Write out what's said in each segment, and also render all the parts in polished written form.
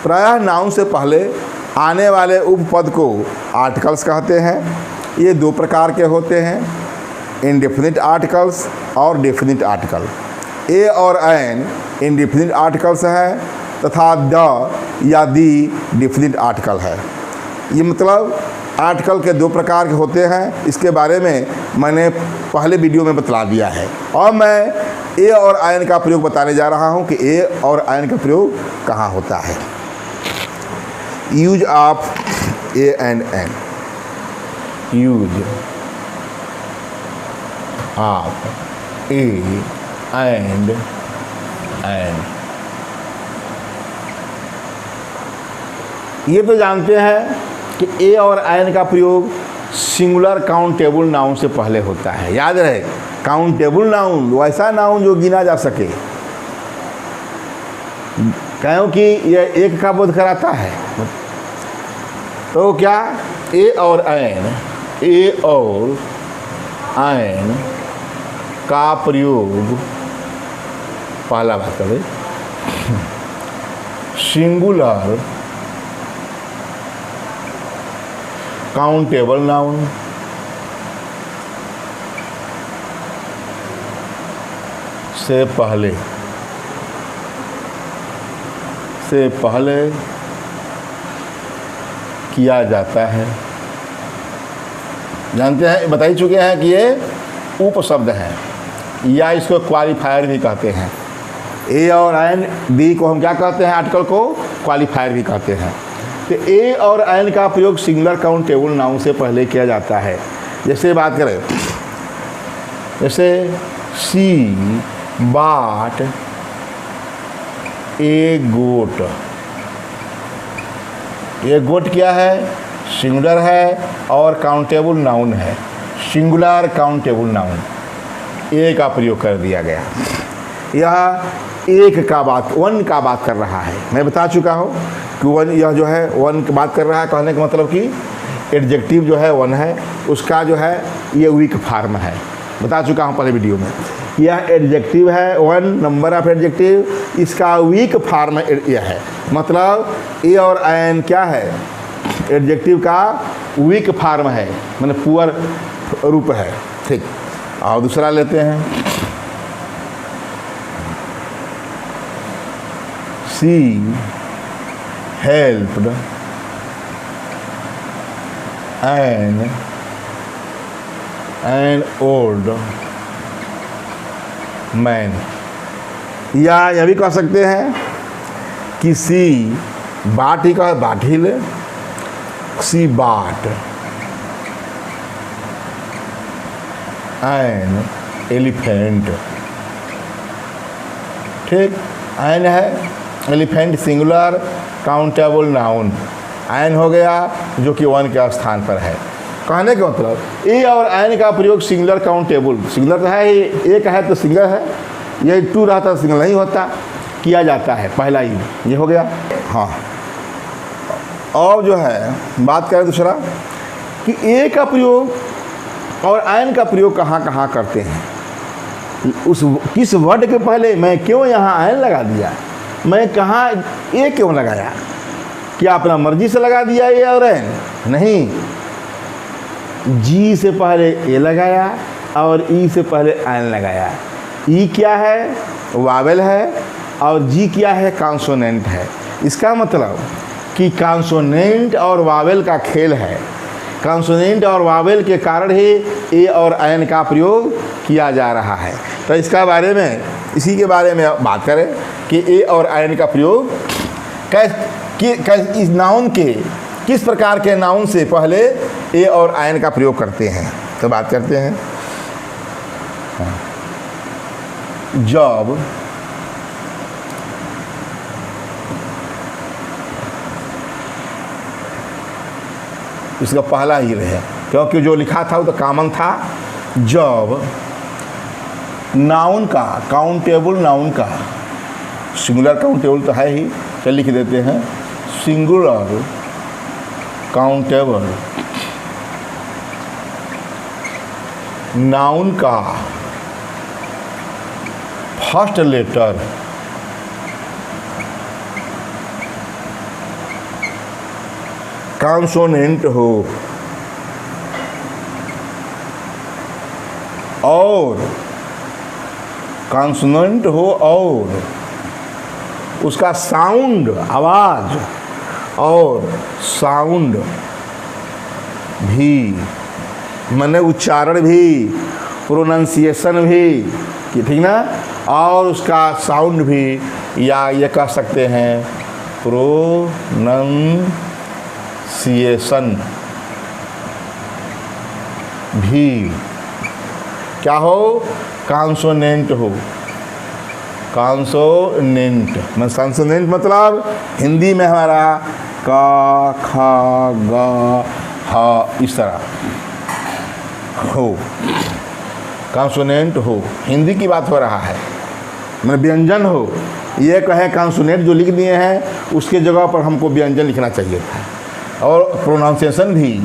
प्रायः नाउन से पहले आने वाले उपपद को आर्टिकल्स कहते हैं। ये दो प्रकार के होते हैं, इंडेफिनिट आर्टिकल्स और डेफिनिट आर्टिकल। ए और एन इंडेफिनिट आर्टिकल्स है तथा द या दी डेफिनिट आर्टिकल है। ये मतलब आर्टिकल के दो प्रकार के होते हैं, इसके बारे में मैंने पहले वीडियो में बतला दिया है। और मैं ए और एन का प्रयोग बताने जा रहा हूँ कि ए और एन का प्रयोग कहाँ होता है। Use of a and an. Use of a and an. ये तो जानते हैं कि ए और एन का प्रयोग सिंगुलर काउंटेबल नाउन से पहले होता है। याद रहे, काउंटेबल नाउन वैसा नाउन जो गिना जा सके, क्योंकि यह एक का बोध कराता है। तो क्या ए और एन का प्रयोग, पहला बात करें, सिंगुलर काउंटेबल नाउन से पहले किया जाता है। जानते हैं, बता ही चुके हैं कि ये उपशब्द है या इसको क्वालिफायर भी कहते हैं। ए और एन दी को हम क्या कहते हैं? आर्टिकल को क्वालिफायर भी कहते हैं। तो ए और एन का प्रयोग सिंगुलर काउंटेबल नाउन से पहले किया जाता है। जैसे बात करें, जैसे सी बाट ए गोट। ये गोट क्या है? सिंगुलर है और काउंटेबल नाउन है। सिंगुलर काउंटेबल नाउन, ए का प्रयोग कर दिया गया। यह एक का बात, वन का बात कर रहा है। मैं बता चुका हूँ कि वन, यह जो है वन की बात कर रहा है। कहने का मतलब कि एडजेक्टिव जो है वन है, उसका जो है ये वीक फार्म है। बता चुका हूँ पहले वीडियो में। यह एडजेक्टिव है, वन नंबर ऑफ एडजेक्टिव, इसका वीक फार्म यह है। मतलब ए और एन क्या है? एडजेक्टिव का वीक फार्म है, माने पुअर रूप है। ठीक, और दूसरा लेते हैं, सी हेल्प्ड एन ओल्ड मैन। या यह भी कह सकते हैं कि सी बाट ही का बाट ही ले, सी बाट एन एलिफेंट। ठीक, एन है elephant singular countable noun, an हो गया जो कि वन के स्थान पर है। कहने का मतलब ए और एन का प्रयोग सिंगुलर काउंटेबल, सिंगुलर तो है ही, एक है तो सिंगल है, ये टू रहता सिंगल नहीं होता, किया जाता है। पहला ही ये हो गया। हाँ, और जो है बात करें दूसरा कि ए का प्रयोग और एन का प्रयोग कहाँ कहाँ करते हैं। उस किस वर्ड के पहले मैं क्यों यहाँ एन लगा दिया, मैं कहाँ ए क्यों लगाया? क्या अपना मर्जी से लगा दिया ए और एन? नहीं, जी से पहले ए लगाया और ई से पहले एन लगाया। ई क्या है? वावेल है, और जी क्या है? कॉन्सोनेंट है। इसका मतलब कि कॉन्सोनेंट और वावेल का खेल है। कॉन्सोनेंट और वावेल के कारण ही ए और एन का प्रयोग किया जा रहा है। तो इसका बारे में, इसी के बारे में बात करें कि ए और एन का प्रयोग इस नाउन के किस प्रकार के नाउन से पहले ए और एन का प्रयोग करते हैं। तो बात करते हैं, जब इसका पहला ही रहे, क्योंकि जो लिखा था वो तो कॉमन था। जब नाउन का, काउंटेबल नाउन का, सिंगुलर काउंटेबल तो है ही, चल लिख देते हैं, सिंगुलर काउंटेबल नाउन का फर्स्ट लेटर कॉन्सोनेंट हो और कॉन्सोनेंट हो और उसका साउंड, आवाज और साउंड भी, माने उच्चारण भी, प्रोनाउंसिएशन भी, ठीक ना, और उसका साउंड भी, या ये कह सकते हैं प्रोनाउंसिएशन भी क्या हो, कॉन्सोनेंट हो। कॉन्सोनेंट मतलब हिंदी में हमारा का, खा, गा, हा, इस तरह हो, कॉन्सोनेंट हो, हिंदी की बात हो रहा है, मतलब व्यंजन हो। ये कहें कॉन्सोनेंट जो लिख दिए हैं उसके जगह पर हमको व्यंजन लिखना चाहिए था, और प्रोनाउंसिएशन भी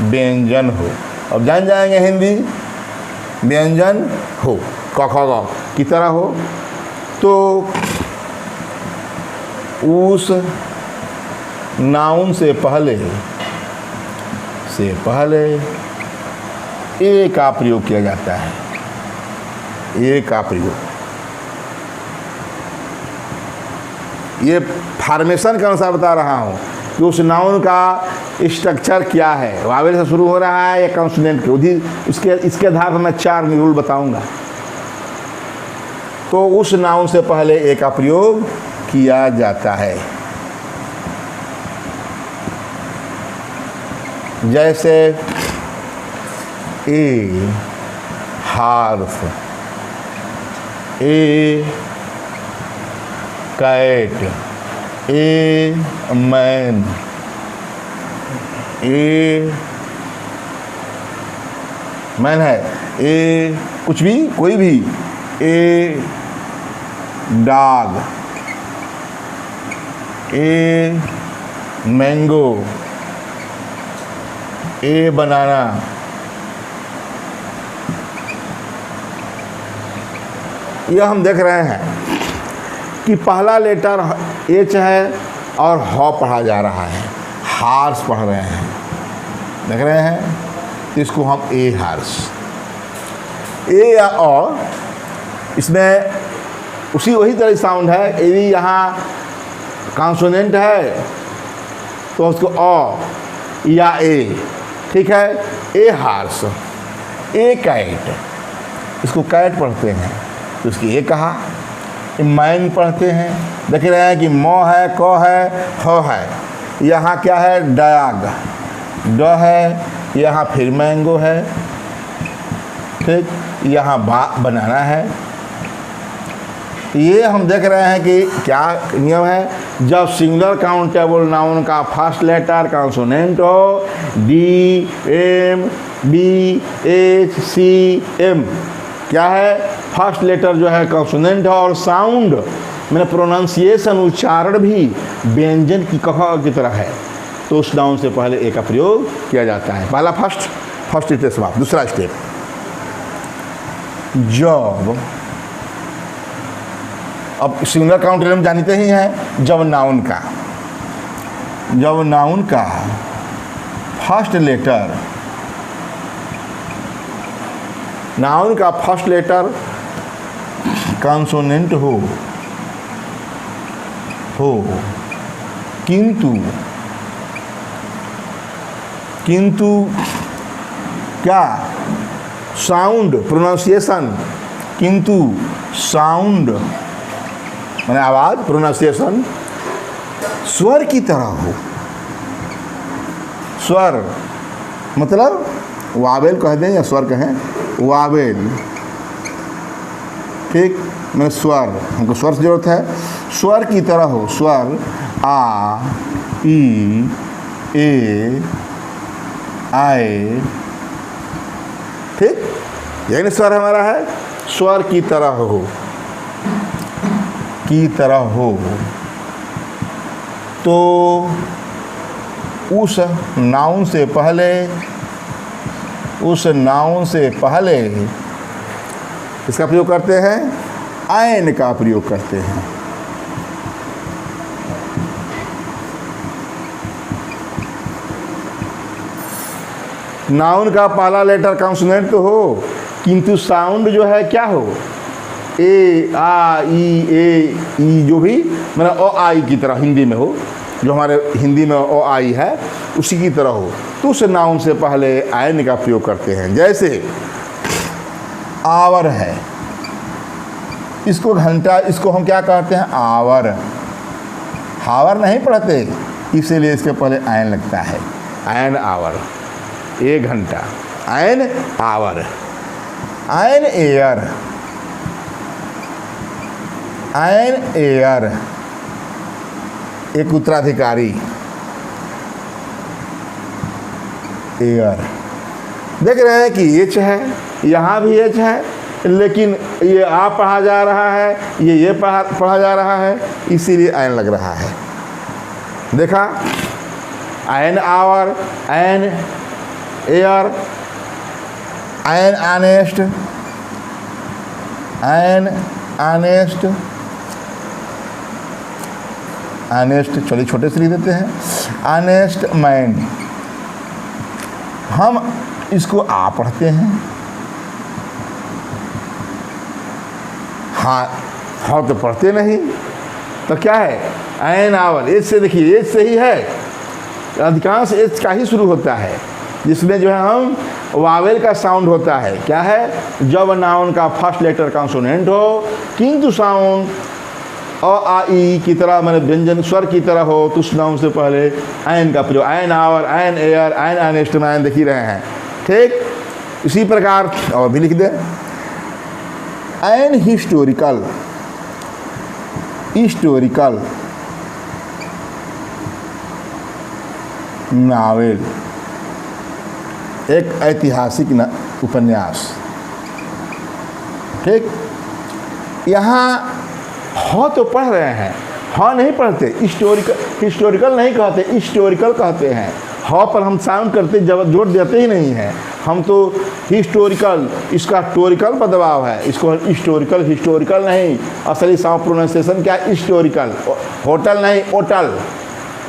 व्यंजन हो। अब जान जाएंगे हिंदी व्यंजन हो, क ख ग की तरह हो, तो उस नाउन से पहले ए का प्रयोग किया जाता है। ए का प्रयोग, ये फॉर्मेशन के अनुसार बता रहा हूँ कि उस नाउन का स्ट्रक्चर क्या है, वावेल से शुरू हो रहा है या कॉन्सोनेंट के, इसके आधार पर मैं 4 रूल बताऊंगा। तो उस नाउन से पहले ए का प्रयोग किया जाता है। जैसे a horse, a cat, a man, a man है, ए कुछ भी, कोई भी, ए डॉग, ए मैंगो, ए बनाना, यह हम देख रहे हैं कि पहला लेटर एच है और ह पढ़ा जा रहा है, हार्स पढ़ रहे हैं, देख रहे हैं, तो इसको हम ए हार्स। ए या अ, इसमें वही तरह साउंड है, ए भी यहाँ कॉन्सोनेंट है तो उसको अ या ए, ठीक है। ए हार्स, ए कैट, इसको कैट पढ़ते हैं तो इसकी ए कहा। मैन पढ़ते हैं, देख रहे हैं कि मौ है, क है, ह है, यहाँ क्या है, डॉग, ड है, यहाँ फिर मैंगो है, ठीक, यहाँ बनाना है। ये हम देख रहे हैं कि क्या नियम है, जब सिंगुलर काउंटेबल नाउन का फर्स्ट लेटर कॉन्सोनेंट हो, D M B H C M, क्या है, फर्स्ट लेटर जो है कॉन्सोनेंट है और साउंड मैंने प्रोनाउंसिएशन, उच्चारण भी व्यंजन की कह की तरह है, तो उस नाउन से पहले ए का प्रयोग किया जाता है। पहला फर्स्ट स्टेप समाप्त। दूसरा स्टेप, जब, अब सिंगुलर काउंटेबल हम जानते ही हैं, जब नाउन का फर्स्ट लेटर, नाउन का फर्स्ट लेटर कॉन्सोनेंट हो किंतु क्या, साउंड, प्रोनाउंसिएशन, किंतु साउंड माने आवाज, प्रोनाउंसिएशन स्वर की तरह हो। स्वर मतलब वावेल कह दें या स्वर कहें, वावेल, ठीक, मैंने स्वर, हमको स्वर से जरूरत है, स्वर की तरह हो। स्वर आ, ई, ए, आए, ठीक, यही स्वर हमारा है। स्वर की तरह हो, तो उस नाउन से पहले इसका प्रयोग करते हैं, आयन का प्रयोग करते हैं। नाउन का पहला लेटर कॉन्सोनेंट तो हो, किंतु साउंड जो है क्या हो, ए आ ई जो भी मतलब ओ आई की तरह हिंदी में हो, जो हमारे हिंदी में ओ आई है उसी की तरह हो, तो उस नाउन से पहले आयन का प्रयोग करते हैं। जैसे आवर है, इसको घंटा, इसको हम क्या कहते हैं, आवर। हावर नहीं पढ़ते, इसीलिए इसके पहले आयन लगता है, आयन आवर, 1 घंटा, an hour. An heir, an heir एक उत्तराधिकारी, एयर। देख रहे हैं कि एच है, यहाँ भी एच है, लेकिन ये आ पढ़ा जा रहा है, ये पढ़ा जा रहा है, इसीलिए आयन लग रहा है। देखा, an hour, an heir, an honest, an honest, honest चलिए छोटे से लिख देते हैं, ऑनेस्ट मैन। हम इसको आ पढ़ते हैं, हाँ तो पढ़ते नहीं, तो क्या है, आयन आवर। एच से देखिए, एच से ही है, अधिकांश एच का ही शुरू होता है, जिसमें जो है हम वावेल का साउंड होता है। क्या है, जब नाउन का फर्स्ट लेटर कॉन्सोनेंट हो, किंतु साउंड अ आ ई की तरह मैंने व्यंजन स्वर की तरह हो, तो उस नाउन से पहले आयन का प्रयोग, an hour, an heir, an honest man देख ही रहे हैं। ठीक, इसी प्रकार और भी लिख दे, आयन हिस्टोरिकल, हिस्टोरिकल नावेल, एक ऐतिहासिक उपन्यास। ठीक, यहाँ हाँ तो पढ़ रहे हैं, हाँ नहीं पढ़ते, हिस्टोरिकल नहीं कहते, हिस्टोरिकल कहते हैं। हाँ पर हम साउंड करते जोड़ देते ही नहीं हैं, हम तो हिस्टोरिकल, इसका टोरिकल पर दबाव है, इसको हिस्टोरिकल, हिस्टोरिकल नहीं, असली साउंड प्रोनाउंसिएशन क्या है, हिस्टोरिकल। होटल नहीं, ओटल,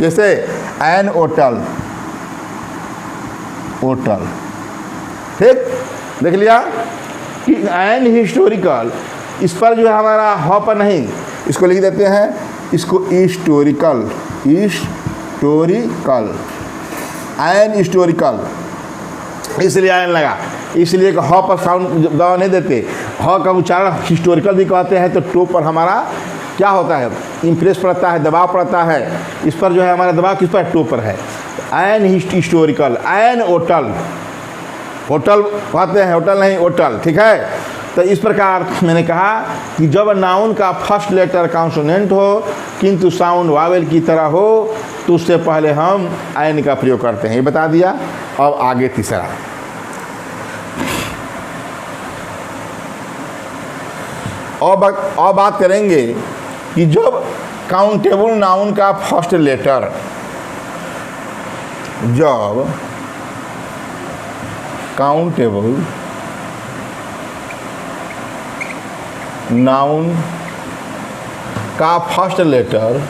जैसे एन ओटल, ओटल। ठीक, देख लिया कि एन हिस्टोरिकल, इस पर जो है हमारा ह पर नहीं, इसको लिख देते हैं, इसको हिस्टोरिकल, हिस्टोरिकल, आयन हिस्टोरिकल, इसलिए आयन लगा, इसलिए ह पर साउंड दबाव नहीं देते। ह का उच्चारण हिस्टोरिकल भी कहते हैं, तो टो पर हमारा क्या होता है, इम्प्रेस पड़ता है, दबाव पड़ता है, इस पर जो है हमारा दबाव किस पर, टो पर है। आयन हिस्टोरिकल, आयन ओटल, होटल कहते हैं, होटल नहीं ओटल। ठीक है, तो इस प्रकार मैंने कहा कि जब नाउन का फर्स्ट लेटर कॉन्सोनेंट हो, किंतु साउंड वावेल की तरह हो, तो उससे पहले हम आयन का प्रयोग करते हैं, ये बता दिया। अब आगे तीसरा, और बात करेंगे कि जब काउंटेबल नाउन का फर्स्ट लेटर, जब काउंटेबल नाउन का फर्स्ट लेटर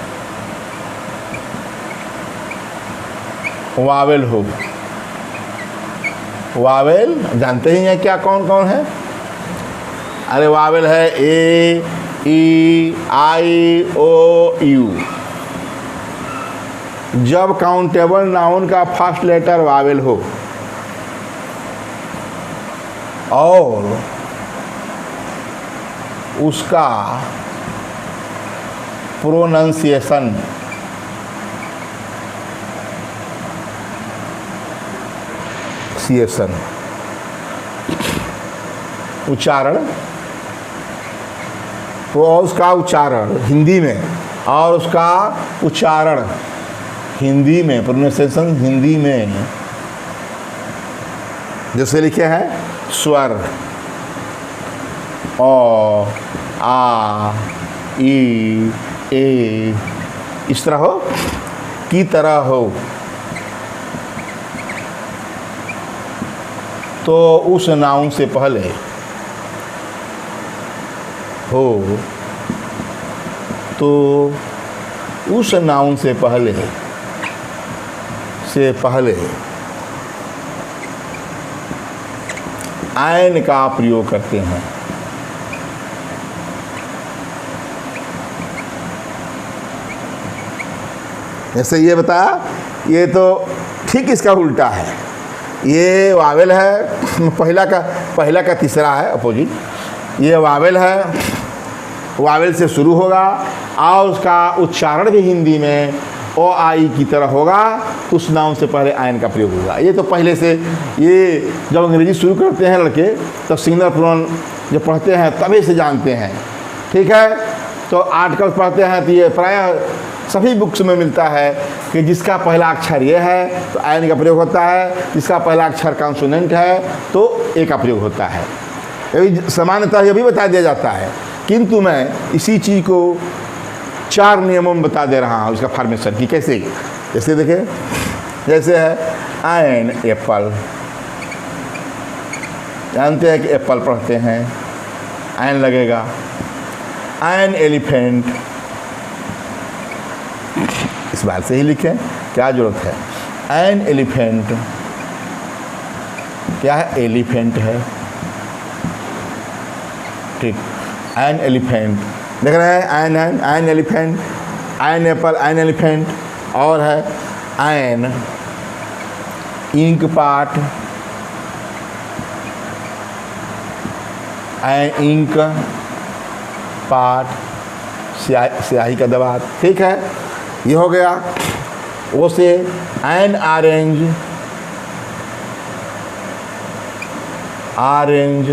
वावेल हो, वावेल जानते ही हैं क्या, कौन कौन है, अरे वावेल है ए, ई, आई, ओ, यू। जब काउंटेबल नाउन का फर्स्ट लेटर वावेल हो और उसका प्रोनंसिएशन उच्चारण, तो उसका उच्चारण हिंदी में, और उसका उच्चारण हिंदी में, प्रोनंसिएशन हिंदी में, जैसे लिखे हैं स्वर ओ, आ, ई, ए, इस तरह हो, की तरह हो, तो उस नाउन से पहले हो, तो उस नाउन से पहले आयन का प्रयोग करते हैं। जैसे ये बताया, ये तो ठीक इसका उल्टा है। ये वावेल है, पहला का तीसरा है अपोजिट। ये वावेल है, वावेल से शुरू होगा और उसका उच्चारण भी हिंदी में ओ आई की तरह होगा, तो उस नाउन से पहले आयन का प्रयोग होगा। ये तो पहले से, ये जब अंग्रेजी शुरू करते हैं लड़के तब सिंगुलर प्रोनाउन जब पढ़ते हैं तभी से जानते हैं। ठीक है, तो आर्टिकल पढ़ते हैं तो ये प्रायः सभी बुक्स में मिलता है कि जिसका पहला अक्षर ये है तो आयन का प्रयोग होता है, जिसका पहला अक्षर कॉन्सोनेंट है तो ए का प्रयोग होता है। ये सामान्यतः ये भी बता दिया जाता है, किंतु मैं इसी चीज़ को 4 नियमों में बता दे रहा हूँ उसका फॉर्मेशन की कैसे। जैसे देखिए, जैसे है आयन एप्पल, जानते हैं कि एप्पल पढ़ते हैं, आयन लगेगा। आयन एलिफेंट, इस बात से ही लिखें, क्या जरूरत है। आयन एलिफेंट, क्या है, एलिफेंट है। ठीक, आयन एलिफेंट देख रहे हैं, ion elephant, ion Apple, ion elephant. और है आयन इंक पाट, आयन इंक पाट, स्याही का दवा। ठीक है, ये हो गया। वो से आयन ऑरेंज, ऑरेंज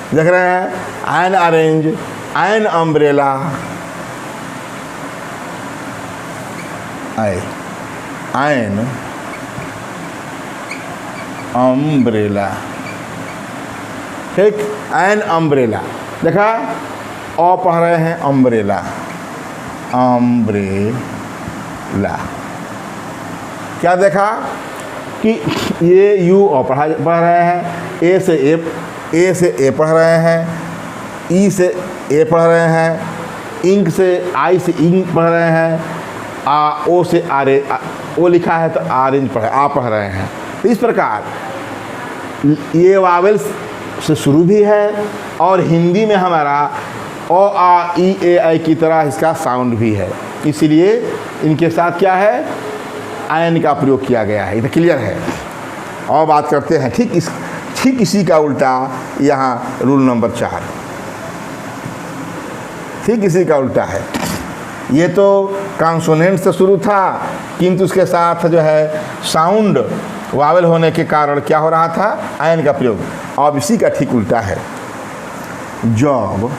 देख रहे हैं, ion orange. Ion umbrella, ion umbrella. ठीक, आयन अम्ब्रेला देखा, और पढ़ रहे हैं अम्ब्रेला, अम्ब्रेला। क्या देखा कि ये यू और पढ़ रहे हैं, ए से ए पढ़ रहे हैं, ई से ए पढ़ रहे हैं, इंक से आई से इंक पढ़ रहे हैं, ओ से आरे ओ लिखा है तो ऑरेंज पढ़ रहे हैं। तो इस प्रकार ये वावेल से शुरू भी है और हिंदी में हमारा ओ आ ई ए आई की तरह इसका साउंड भी है, इसलिए इनके साथ क्या है, आयन का प्रयोग किया गया है। ये तो क्लियर है। और बात करते हैं ठीक इसी का उल्टा, यहाँ रूल नंबर 4 ठीक इसी का उल्टा है। ये तो कॉन्सोनेंट से शुरू था, किंतु उसके साथ जो है साउंड वावेल होने के कारण क्या हो रहा था, आयन का प्रयोग। अब इसी का ठीक उल्टा है। जब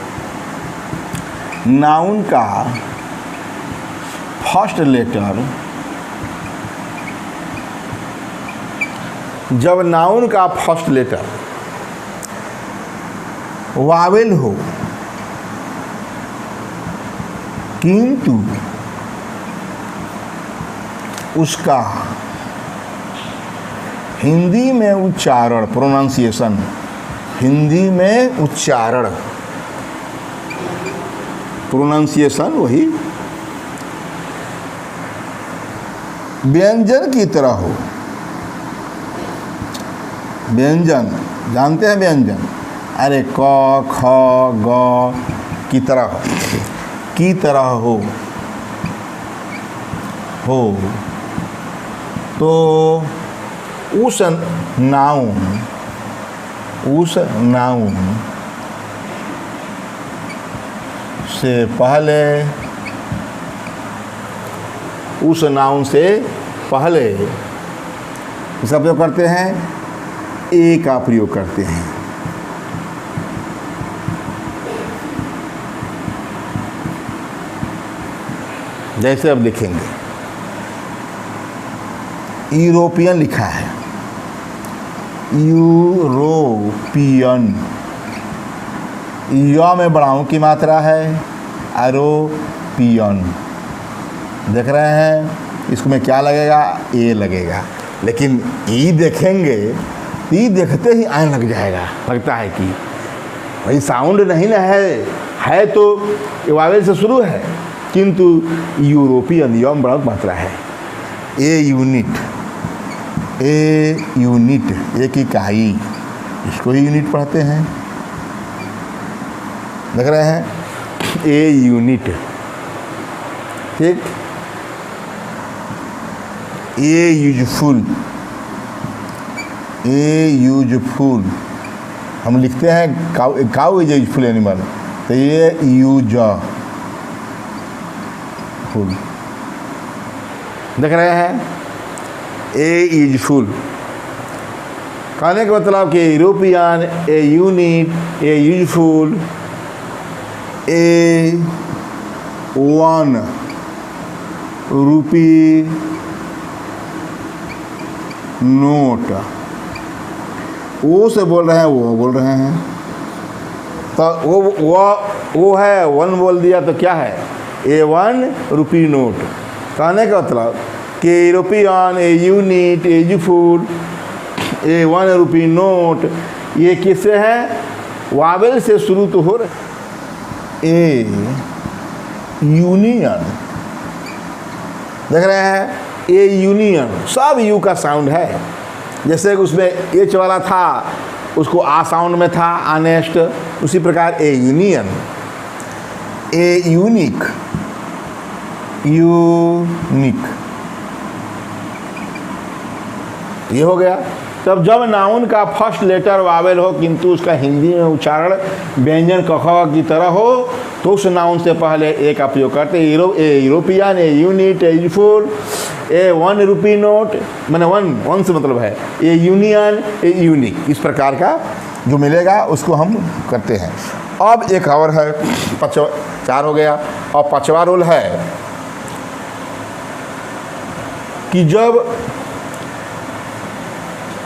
नाउन का फर्स्ट लेटर, जब नाउन का फर्स्ट लेटर वावेल हो किंतु उसका हिंदी में उच्चारण, प्रोनाउंसिएशन, हिंदी में उच्चारण, प्रोनाउंसिएशन वही व्यंजन की तरह हो। व्यंजन जानते हैं, व्यंजन, अरे क ख ग की तरह हो तो उस नाउन से पहले इसका प्रयोग करते हैं, ए का प्रयोग करते हैं। जैसे अब लिखेंगे, यूरोपियन लिखा है, यूरोपियन, य में बढ़ाऊं की मात्रा है, आरोपियन देख रहे हैं, इसमें क्या लगेगा, ए लगेगा। लेकिन ई देखेंगे, ई देखते ही आयन लग जाएगा, लगता है कि भाई साउंड नहीं ना है तो वावेल से शुरू है, किंतु यूरोपियन, य में बढ़ाऊं मात्रा है, ए यूनिट ए यूनिट, एक इकाई, इसको ही यूनिट पढ़ते हैं, देख रहे हैं, ए यूनिट, ठीक। ए यूजफुल, ए यूजफुल हम लिखते हैं काउ इज यूजफुल एनिमल, तो ये यूजफुल, देख रहे हैं, ए यूजफुल कहने का मतलब कि European, a unit, a useful, a 1 rupee note, वो से बोल रहे हैं, वो बोल रहे हैं, तो वो है 1 बोल दिया तो क्या है, ए 1 रुपी नोट। कहने का मतलब कि European, a unit, a useful, a 1 rupee note, ये किससे है, वावेल से शुरू तो हो रहे। ए यूनियन, देख रहे हैं, ए यूनियन, सब यू का साउंड है। जैसे कि उसमें एच वाला था, उसको आ साउंड में था, आनेस्ट, उसी प्रकार A union, a unique, unique, ये हो गया। तब जब नाउन का फर्स्ट लेटर वावेल हो किंतु उसका हिंदी में उच्चारण व्यंजन क ख की तरह हो, तो उस नाउन से पहले ए का प्रयोग करते हैं। A European, a unit, a useful, a 1 rupee note, मैंने वन से मतलब है, ए यूनियन, ए यूनिक, इस प्रकार का जो मिलेगा उसको हम करते हैं। अब एक और है, 4 हो गया। और 5वां रूल है कि जब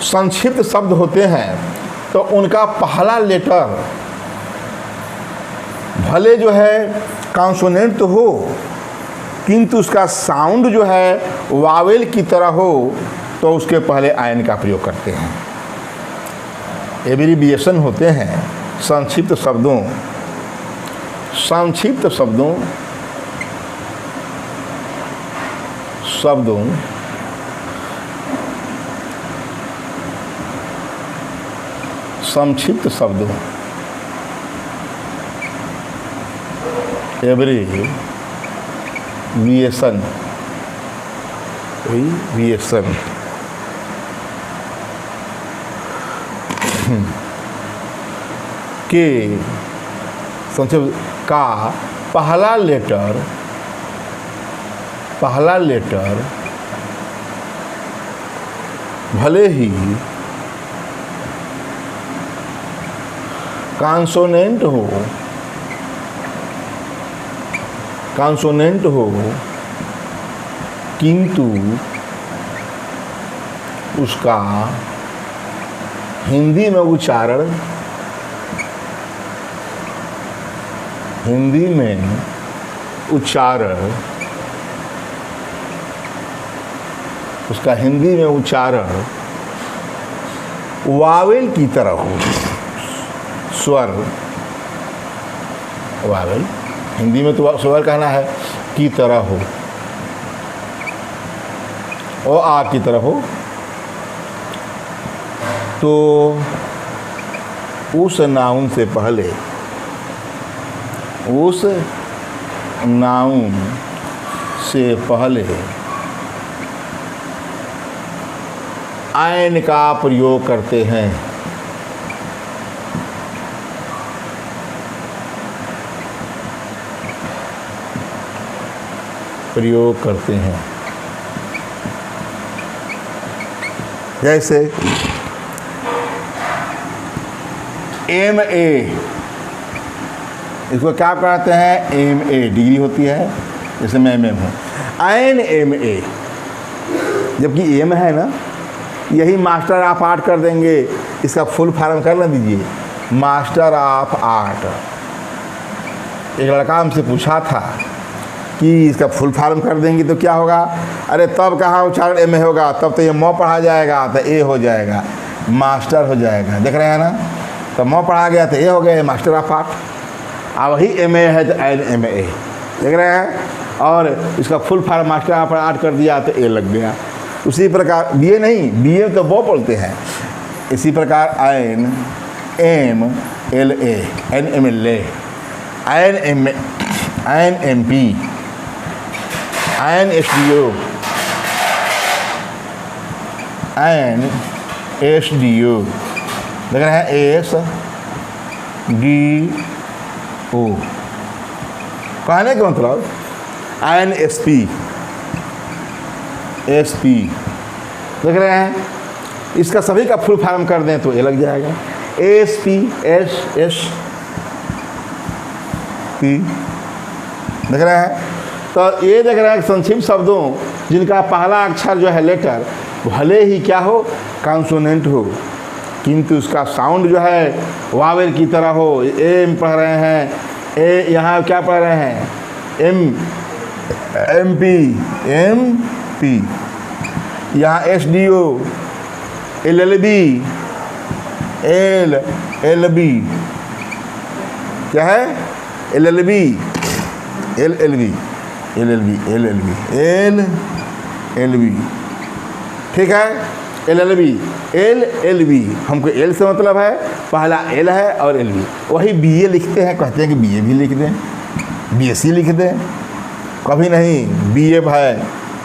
संक्षिप्त शब्द होते हैं तो उनका पहला लेटर भले जो है कॉन्सोनेंट तो हो किंतु उसका साउंड जो है वावेल की तरह हो, तो उसके पहले आयन का प्रयोग करते हैं। एब्रिविएशन होते हैं संक्षिप्त शब्दों, संक्षिप्त शब्दों संक्षिप्त शब्दों, एब्रिविएशन, के संक्षिप्त का पहला लेटर भले ही कॉन्सोनेंट हो किंतु उसका हिंदी में उच्चारण उसका हिंदी में उच्चारण वावेल की तरह हो, स्वर वावेल, हिंदी में तो स्वर कहना है, की तरह हो, और आ की तरह हो, तो उस नाउन से पहले आयन का प्रयोग करते हैं। जैसे MA, इसको क्या कहते हैं, MA डिग्री होती है, जैसे मैं MM हूँ, आयन MA, जबकि M है ना, यही मास्टर ऑफ आर्ट कर देंगे। इसका फुल फॉर्म कर ना दीजिए, मास्टर ऑफ आर्ट। एक लड़का हमसे पूछा था कि इसका फुल फॉर्म कर देंगे तो क्या होगा, अरे तब कहाँ उच्चारण M होगा, तब तो ये म पढ़ा जाएगा तो A हो जाएगा, मास्टर हो जाएगा, देख रहे हैं ना, तो म पढ़ा गया तो A हो गया, मास्टर ऑफ आर्ट। अब वही MA है तो MA, देख रहे हैं, और इसका full form master of art कर दिया तो A लग गया। उसी प्रकार BA नहीं, BA तो वो बोलते हैं। इसी प्रकार IN MLA NMLA INMP INSDO देख रहे हैं SDO। कहने का मतलब INSP SP देख रहे हैं, इसका सभी का फुल फॉर्म कर दें तो ये लग जाएगा ASP SSP देख रहे हैं। तो ये देख रहे हैं संक्षिप्त शब्दों जिनका पहला अक्षर जो है लेटर भले ही क्या हो कॉन्सोनेंट हो, किंतु उसका साउंड जो है वावेल की तरह हो। एम पढ़ रहे हैं, ए यहाँ क्या पढ़ रहे हैं MP यहाँ SDO LLB क्या है LLB ठीक है। LLB हमको L से मतलब है, पहला L है और LB। वही BA लिखते हैं, कहते हैं कि BA भी लिख दें, BSc लिख दें, कभी नहीं BA है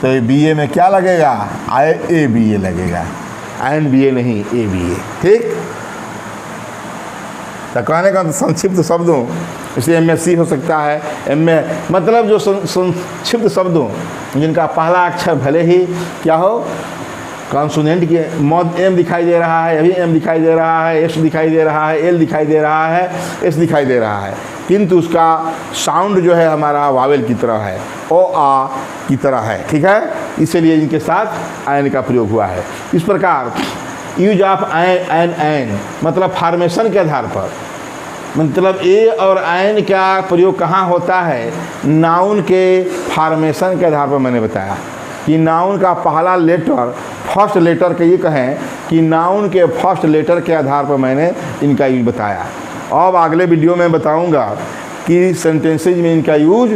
तो BA में क्या लगेगा ABA लगेगा, INBA नहीं ABA। ठीक, तो कहने का संक्षिप्त शब्दों इसलिए MSc हो सकता है। MA मतलब जो संक्षिप्त शब्दों जिनका पहला अक्षर भले ही क्या हो कॉन्सोनेंट के मौत M दिखाई दे रहा है, अभी M दिखाई दे रहा है, S दिखाई दे रहा है, L दिखाई दे रहा है, S दिखाई दे रहा है, किंतु उसका साउंड जो है हमारा वावेल की तरह है, ओ आ की तरह है। ठीक है, इसलिए इनके साथ आयन का प्रयोग हुआ है। इस प्रकार यूज ऑफ आयन मतलब फॉर्मेशन के आधार पर, मतलब ए और आयन का प्रयोग कहाँ होता है, नाउन के फॉर्मेशन के आधार पर। मैंने बताया कि नाउन का पहला लेटर फर्स्ट लेटर के, ये कहें कि नाउन के फर्स्ट लेटर के आधार पर मैंने इनका यूज बताया। अब अगले वीडियो में बताऊंगा कि सेंटेंसेज में इनका यूज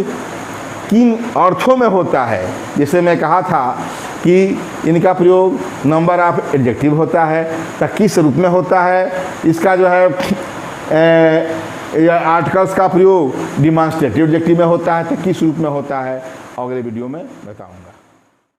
किन अर्थों में होता है। जैसे मैं कहा था कि इनका प्रयोग नंबर ऑफ एडजेक्टिव होता है, तो किस रूप में होता है, इसका जो है आर्टिकल्स का प्रयोग डिमॉन्स्ट्रेटिव एडजेक्टिव में होता है, तो किस रूप में होता है अगले वीडियो में बताऊंगा।